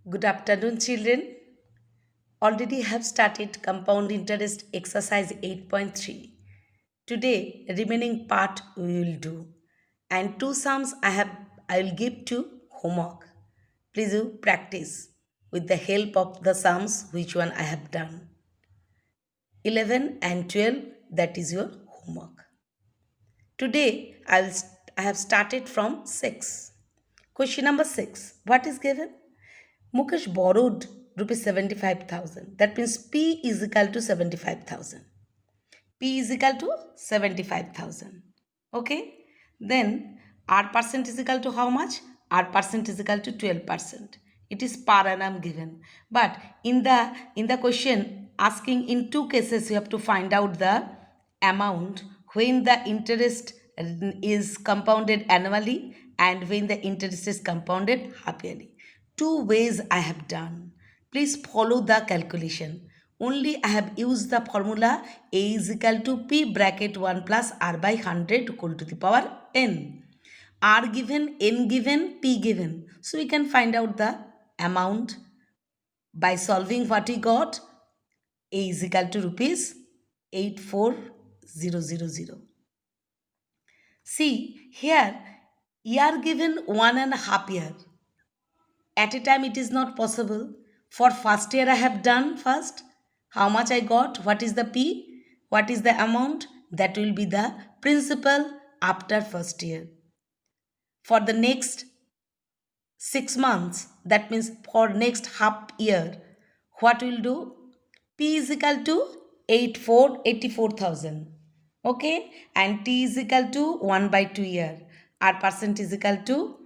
Good afternoon, children. Already have started compound interest exercise 8.3. Today, remaining part we will do. And two sums I will give to homework. Please you practice with the help of the sums which one I have done. 11 and 12, that is your homework. Today, I have started from 6. Question number 6. What is given? Mukesh borrowed rupees 75,000. That means P is equal to 75,000. P is equal to 75,000. Okay. Then R percent is equal to how much? R percent is equal to 12%. It is per annum given. But in the question asking in two cases, you have to find out the amount when the interest is compounded annually and when the interest is compounded half yearly. Two ways I have done. Please follow the calculation. Only I have used the formula A is equal to P bracket 1 plus R by 100 equal to the power N. R given, N given, P given. So we can find out the amount by solving what we got. A is equal to rupees 84000. See here, year given 1.5 year. At a time it is not possible. For first year I have done first. How much I got? What is the P? What is the amount? That will be the principal after first year. For the next 6 months, that means for next half year, what will do? P is equal to 84,000. Okay, and T is equal to 1 by 2 year. R percent is equal to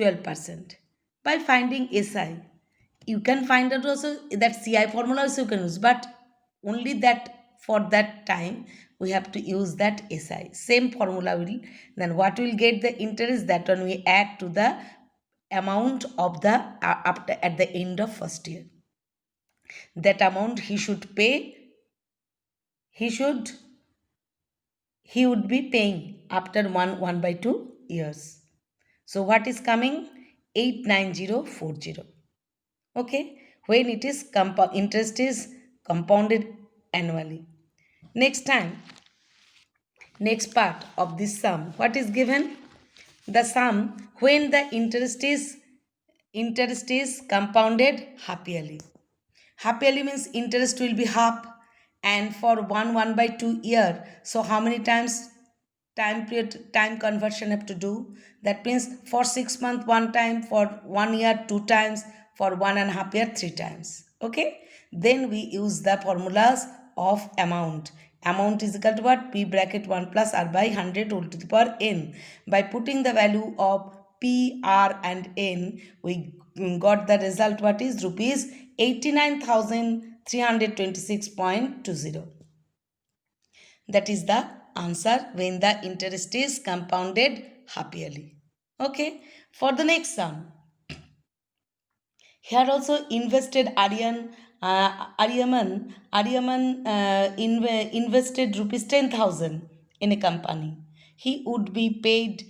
12%. By finding SI, you can find out also that CI formula also you can use, but only that for that time we have to use that SI. Same formula will, then what will get the interest, that one we add to the amount of the after at the end of first year. That amount he should pay, he would be paying after 1 by 2 years. So what is coming? 89040. Okay, when it is interest is compounded annually. Next part of this sum, what is given? The sum when the interest is compounded half yearly. Half yearly means interest will be half, and for 1 by 2 year. So how many times time conversion have to do? That means for 6 months 1 time, for 1 year 2 times, for 1.5 year 3 times. Okay, then we use the formulas of amount. Amount is equal to what? P bracket 1 plus R by 100 whole to the power N. By putting the value of P, R and N, we got the result, what is? Rupees 89,326.20. That is the answer when the interest is compounded half yearly. Okay, for the next sum, here also invested Aryaman invested rupees 10,000 in a company. He would be paid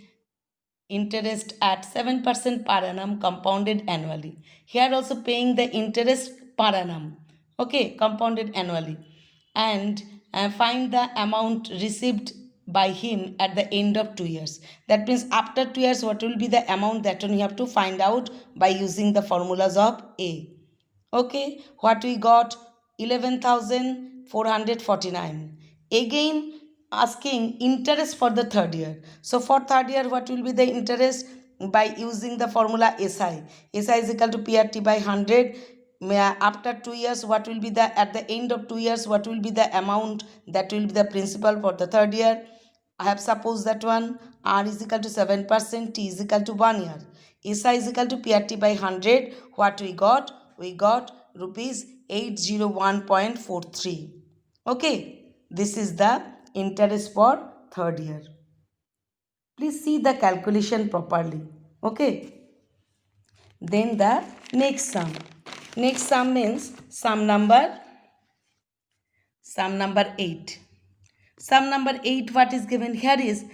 interest at 7% per annum compounded annually. Here also paying the interest per annum. Okay, compounded annually. And find the amount received by him at the end of 2 years. That means after 2 years, what will be the amount? That one you have to find out by using the formulas of A. Okay, what we got? 11,449. Again asking interest for the third year. So for third year, what will be the interest? By using the formula SI. SI is equal to PRT by 100. After 2 years, what will be the, at the end of 2 years, what will be the amount? That will be the principal for the third year. I have supposed that one. R is equal to 7%, T is equal to 1 year. SI is equal to PRT by 100. What we got? We got rupees 801.43. Okay, this is the interest for third year. Please see the calculation properly. Okay. Then the next sum. Next sum means sum number 8. Sum number 8, what is given here is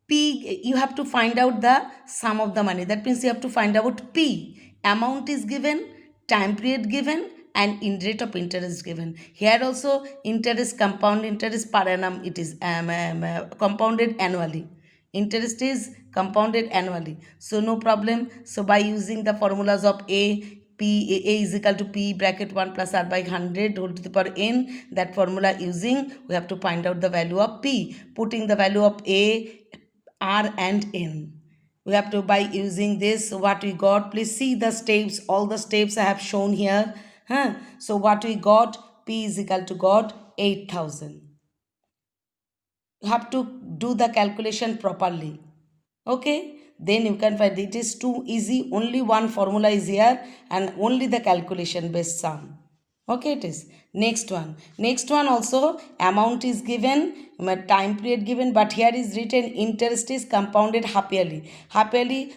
P. You have to find out the sum of the money. That means you have to find out P. Amount is given, time period given, and in rate of interest given. Here also interest, compound interest per annum, it is compounded annually. Interest is compounded annually, so no problem. So by using the formulas of A is equal to P bracket 1 plus R by 100 whole to the power n, that formula using, we have to find out the value of P, putting the value of A, R and N. We have to, by using this, what we got, please see the steps, all the steps I have shown here. So what we got, P is equal to got 8,000. You have to do the calculation properly. Okay, then you can find it is too easy. Only one formula is here and only the calculation based sum. Okay, it is. Next one also amount is given, time period given, but here is written interest is compounded half yearly.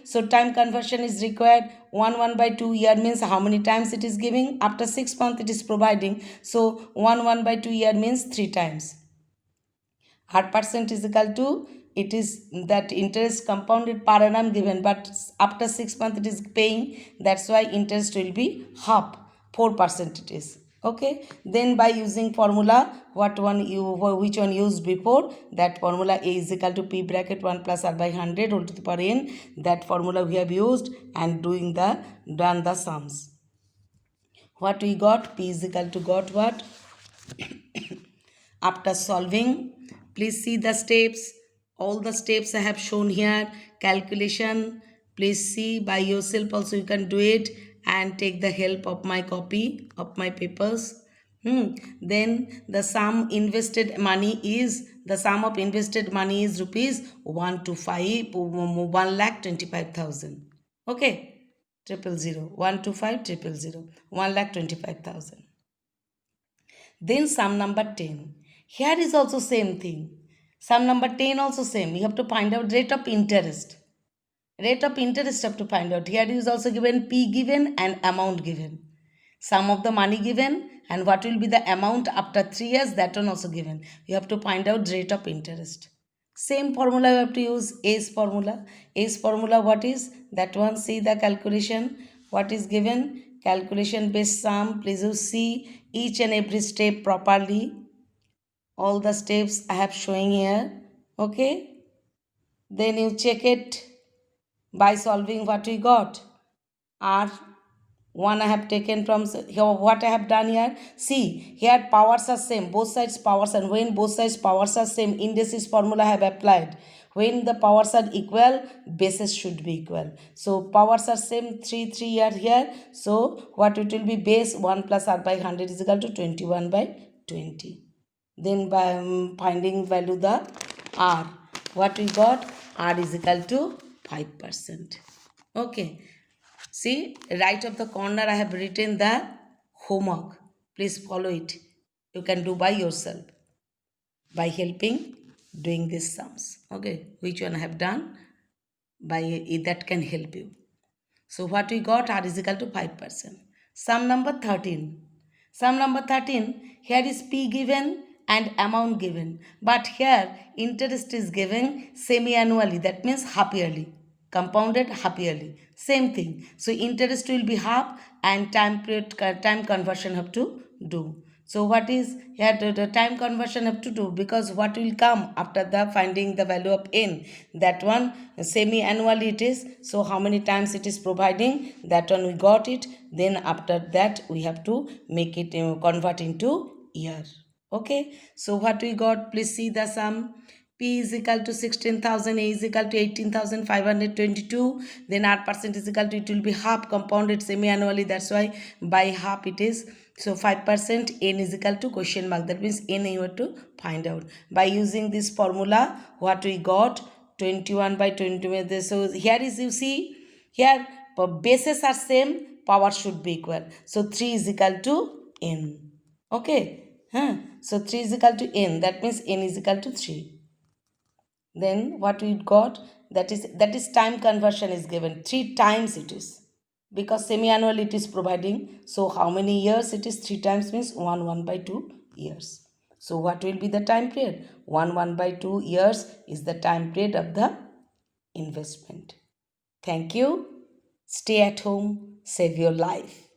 So time conversion is required. 1 by 2 year means how many times it is giving? After 6 months it is providing. So 1 by 2 year means 3 times. 100% is equal to, it is that interest compounded per annum given, but after 6 months it is paying, that's why interest will be half, 4% it is. Okay, then by using formula, which one used before, that formula A is equal to P bracket 1 plus R by 100 whole to the power n, that formula we have used and done the sums. What we got, P is equal to got what? After solving, please see the steps, all the steps I have shown here. Calculation, please see by yourself also, you can do it and take the help of my copy of my papers. Then the sum of invested money is rupees 1,25,000. Okay, 000, 125,000, 1,25,000. Then sum number 10. Here is also same thing. Sum number 10 also same. You have to find out rate of interest. Rate of interest have to find out. Here is also given P given and amount given. Sum of the money given and what will be the amount after 3 years, that one also given. You have to find out rate of interest. Same formula you have to use, A's formula. A's formula what is? That one, see the calculation. What is given? Calculation based sum. Please you see each and every step properly. All the steps I have showing here. Okay. Then you check it by solving what we got. R1 I have taken from here. What I have done here, see here powers are same, both sides powers, and when both sides powers are same, indices formula I have applied. When the powers are equal, bases should be equal. So powers are same, 3 are here. So what it will be, base 1 plus R by 100 is equal to 21 by 20. Then by finding value the R, what we got, R is equal to 5%. Okay. See, right of the corner I have written the homework. Please follow it. You can do by yourself by helping doing these sums. Okay, which one I have done by that can help you. So what we got, R is equal to 5%. Sum number 13. Sum number 13, here is P given and amount given. But here interest is given semi-annually, that means half yearly. Compounded half yearly. Same thing. So interest will be half and time conversion have to do. So what is here, the time conversion have to do, because what will come after the finding the value of n, that one semi-annually it is. So how many times it is providing, that one we got it. Then after that we have to make it convert into year. Okay, so what we got, please see the sum. P is equal to 16,000, A is equal to 18,522. Then R percent is equal to, it will be half, compounded semi-annually, that's why by half it is. So 5%, N is equal to question mark, that means N you have to find out. By using this formula, what we got, 21 by 20. So here is, you see, here bases are same, power should be equal. So 3 is equal to N. Okay. So 3 is equal to N, that means N is equal to 3. Then what we got, that is time conversion is given 3 times it is, because semi-annual it is providing. So how many years it is? 3 times means 1 by 2 years. So what will be the time period? 1 by 2 years is the time period of the investment. Thank you. Stay at home, save your life.